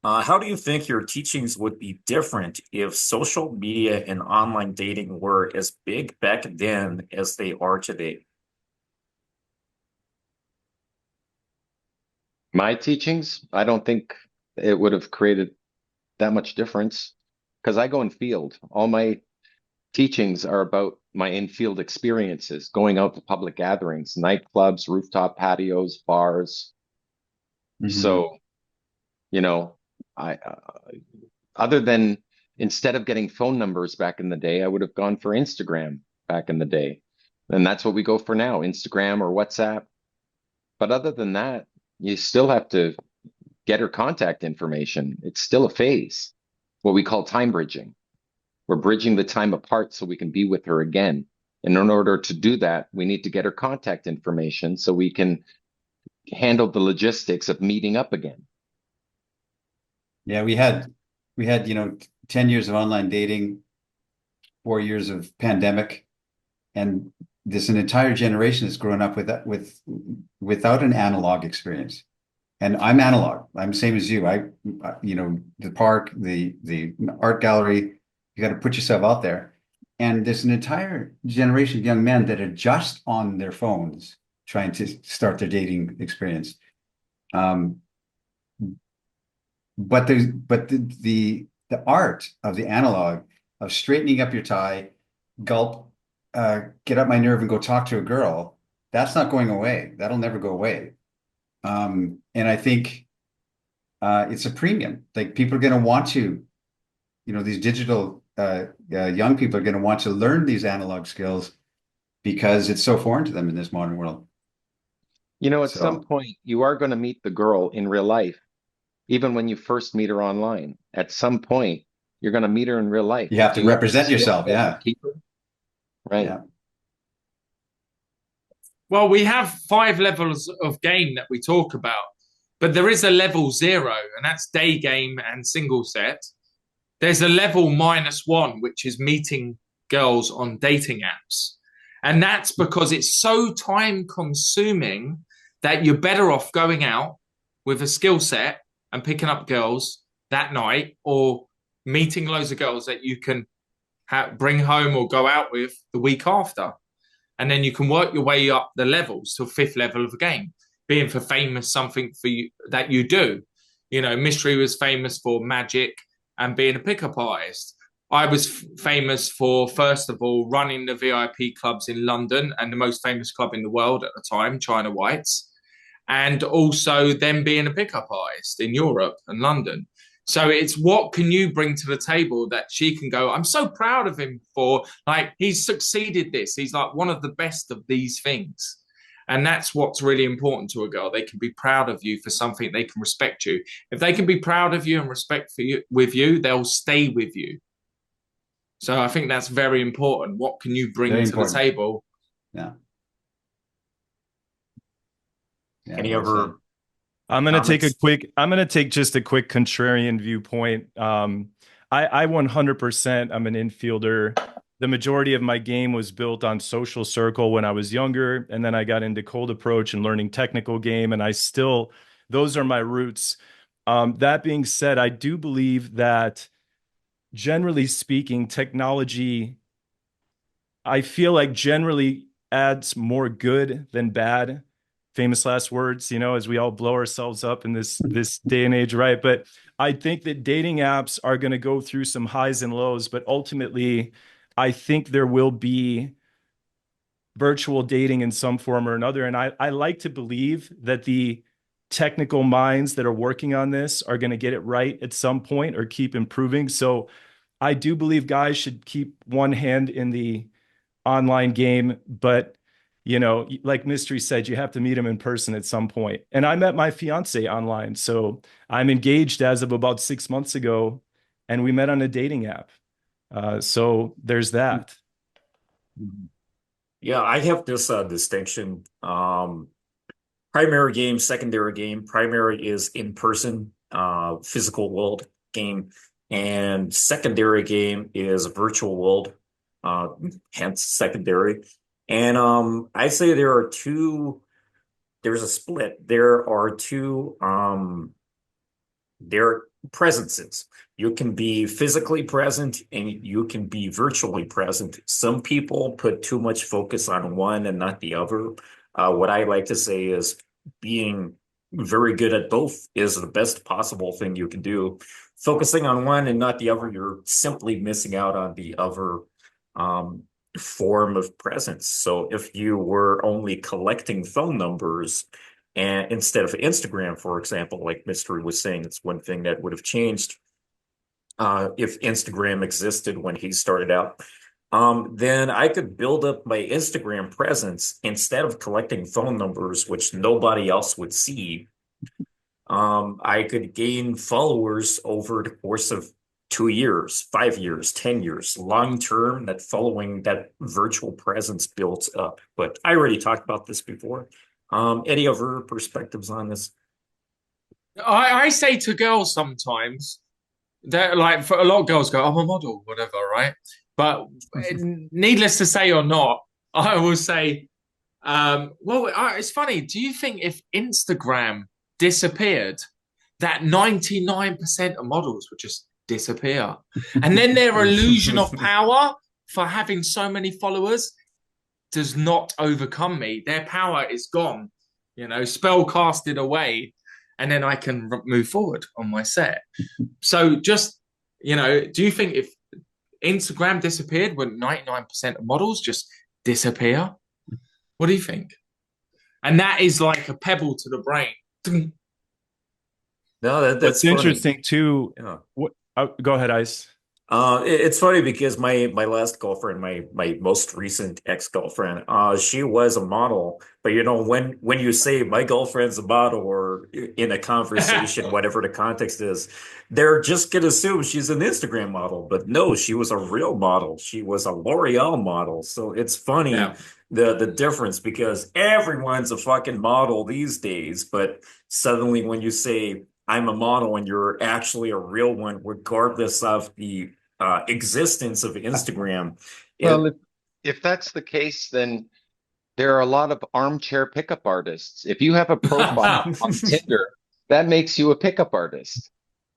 How do you think your teachings would be different if social media and online dating were as big back then as they are today? My teachings, I don't think it would have created that much difference because I go in field. All my teachings are about my in-field experiences, going out to public gatherings, nightclubs, rooftop patios, bars. Hmm. So, you know, I other than instead of getting phone numbers back in the day, I would have gone for Instagram back in the day. And that's what we go for now, Instagram or WhatsApp. But other than that, you still have to get her contact information. It's still a phase, what we call time bridging. We're bridging the time apart so we can be with her again. And in order to do that, we need to get her contact information so we can handle the logistics of meeting up again. Yeah, we had 10 years of online dating, 4 years of pandemic, and this an entire generation has grown up without an analog experience. And I'm analog. I'm the same as you. The park, the art gallery, you got to put yourself out there. And there's an entire generation of young men that are just on their phones trying to start their dating experience. Um, but the art of the analog of straightening up your tie, gulp, get up my nerve and go talk to a girl, that's not going away. That'll never go away. And I think it's a premium. Like people are going to want to, these digital young people are going to want to learn these analog skills because it's so foreign to them in this modern world. At some So point, you are going to meet the girl in real life, even when you first meet her online. At some point, you're going to meet her in real life. you have Do to you have the represent skill yourself. set to Yeah. keep her? Right. Yeah. Well, we have five levels of game that we talk about, but there is a level zero, and that's day game and single set. There's a level -1, which is meeting girls on dating apps. And that's because it's so time consuming that you're better off going out with a skill set and picking up girls that night or meeting loads of girls that you can bring home or go out with the week after. And then you can work your way up the levels to a fifth level of a game, being for famous something for you that you do. Mystery was famous for magic and being a pickup artist. I was famous for, first of all, running the VIP clubs in London and the most famous club in the world at the time, China Whites, and also then being a pickup artist in Europe and London. So it's what can you bring to the table that she can go, I'm so proud of him for, like, he's succeeded this. He's like one of the best of these things. And that's what's really important to a girl. They can be proud of you for something. They can respect you. If they can be proud of you and respect for you with you, they'll stay with you. So I think that's very important. What can you bring Very to the important. table? Yeah. Yeah. Any Well said. other comments? I'm gonna take just a quick contrarian viewpoint. I 100% I'm an infielder. The majority of my game was built on social circle when I was younger, and then I got into cold approach and learning technical game, and those are my roots. That being said, I do believe that generally speaking, technology, I feel like generally adds more good than bad. Famous last words, as we all blow ourselves up in this day and age, right? But I think that dating apps are going to go through some highs and lows, but ultimately, I think there will be virtual dating in some form or another. And I like to believe that the technical minds that are working on this are going to get it right at some point or keep improving. So I do believe guys should keep one hand in the online game, but like Mystery said, you have to meet him in person at some point. And I met my fiance online, so I'm engaged as of about 6 months ago, and we met on a dating app. So there's that. Yeah, I have this distinction. Primary game, secondary game. Primary is in person, physical world game, and secondary game is virtual world, uh, hence secondary. And I say there's a split. There are two, there presences. You can be physically present and you can be virtually present. Some people put too much focus on one and not the other. What I like to say is being very good at both is the best possible thing you can do. Focusing on one and not the other, you're simply missing out on the other form of presence. So if you were only collecting phone numbers and instead of Instagram, for example, like Mystery was saying, it's one thing that would have changed if Instagram existed when he started out. Then I could build up my Instagram presence instead of collecting phone numbers, which nobody else would see. I could gain followers over the course of 2 years, 5 years, 10 years, long term, that following that virtual presence builds up. But I already talked about this before. Any other perspectives on this? I say to girls sometimes that, like, for a lot of girls go, I'm a model, whatever, right? But needless to say or not, I will say, it's funny. Do you think if Instagram disappeared, that 99% of models would just disappear? And then their illusion of power for having so many followers does not overcome me. Their power is gone, spell casted away, and then I can move forward on my set. So just, do you think if Instagram disappeared, would 99% of models just disappear? What do you think? And that is like a pebble to the brain. No, that's What's funny. interesting too. Yeah. Go ahead, Ice. It's funny because my last girlfriend, my most recent ex-girlfriend, she was a model. But when you say my girlfriend's a model or in a conversation, whatever the context is, they're just gonna assume she's an Instagram model. But no, she was a real model. She was a L'Oreal model. So it's funny. Yeah. The difference, because everyone's a fucking model these days, but suddenly when you say I'm a model and you're actually a real one, regardless of the existence of Instagram. Well, if that's the case, then there are a lot of armchair pickup artists. If you have a profile on Tinder, that makes you a pickup artist.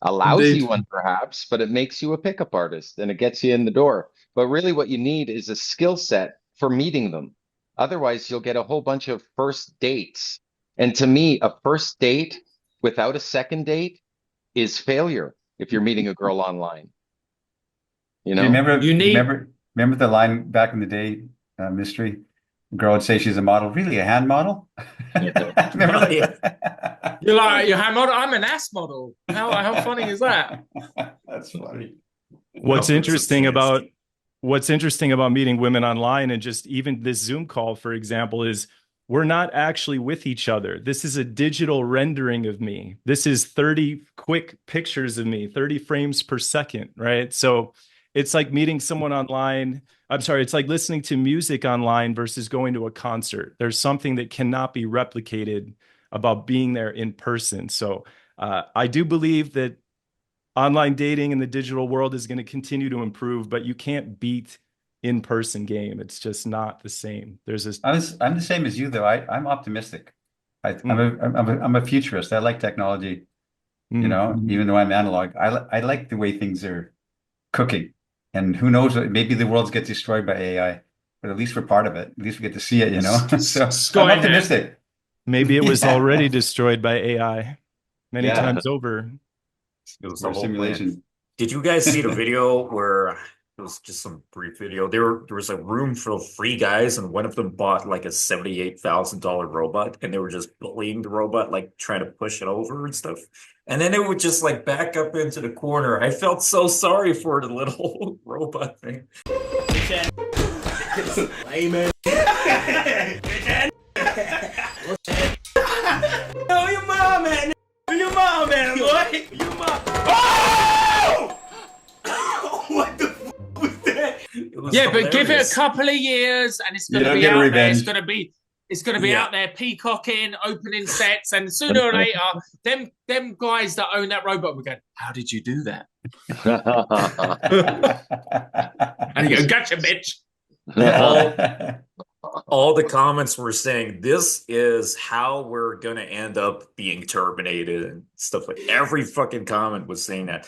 A lousy Indeed. one, perhaps, but it makes you a pickup artist and it gets you in the door. But really, what you need is a skill set for meeting them. Otherwise, you'll get a whole bunch of first dates. And to me, a first date without a second date is failure if you're meeting a girl online. Do you remember, You need- remember the line back in the day, Mystery? The girl would say she's a model. Really, a hand model? Remember that? You're like, you're a model? I'm an ass model. How funny is that? That's funny. What's No, interesting it's about meeting women online and just even this Zoom call, for example, is we're not actually with each other. This is a digital rendering of me. This is 30 quick pictures of me, 30 frames per second, right? So it's like meeting someone online. I'm sorry, it's like listening to music online versus going to a concert. There's something that cannot be replicated about being there in person. So I do believe that online dating in the digital world is going to continue to improve, but you can't beat in-person game. It's just not the same. I'm the same as you, though. I'm optimistic. I'm a futurist. I like technology, even though I'm analog. I like the way things are cooking. And who knows, maybe the world's get destroyed by AI, but at least we're part of it. At least we get to see it, So I'm optimistic. Maybe it was already destroyed by AI many times over. It was a simulation. Did you guys see the video where it was just some brief video? There was a room full of 3 guys, and one of them bought like a $78,000 robot, and they were just bullying the robot, like trying to push it over and stuff. And then it would just like back up into the corner. I felt so sorry for the little robot thing. Amen. No, your mom, man. Your mom, man, boy. Your mom. Oh! What the f was that? Yeah, but give it a couple of years, and it's going to be out there. It's going to be out there peacocking, opening sets, and sooner or later, them guys that own that robot will go, "How did you do that?" And you go, "Gotcha, bitch." all the comments were saying this is how we're gonna end up being terminated and stuff like every fucking comment was saying that.